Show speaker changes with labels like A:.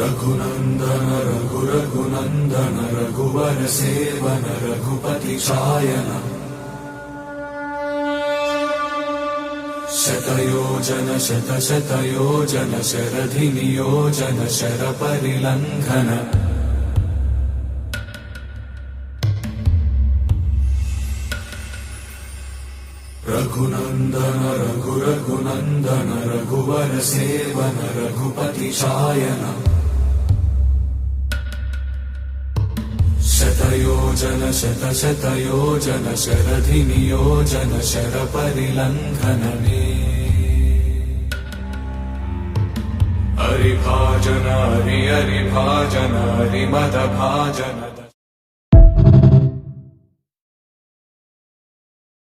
A: रघुनन्दन रघुनन्दन रघुवर seven Raghupati चायन शतयोजन शतशतयोजन शरधि नियोजन शरपरिलङ्घन रघुनन्दन रघुनन्दन रघुवर seven Raghupati चायन शतयोजन शतशतयोजन शरधि नियोजन शरपरिलङ्घन मे हरिभाजन हरिभाजन हरिमदभाजन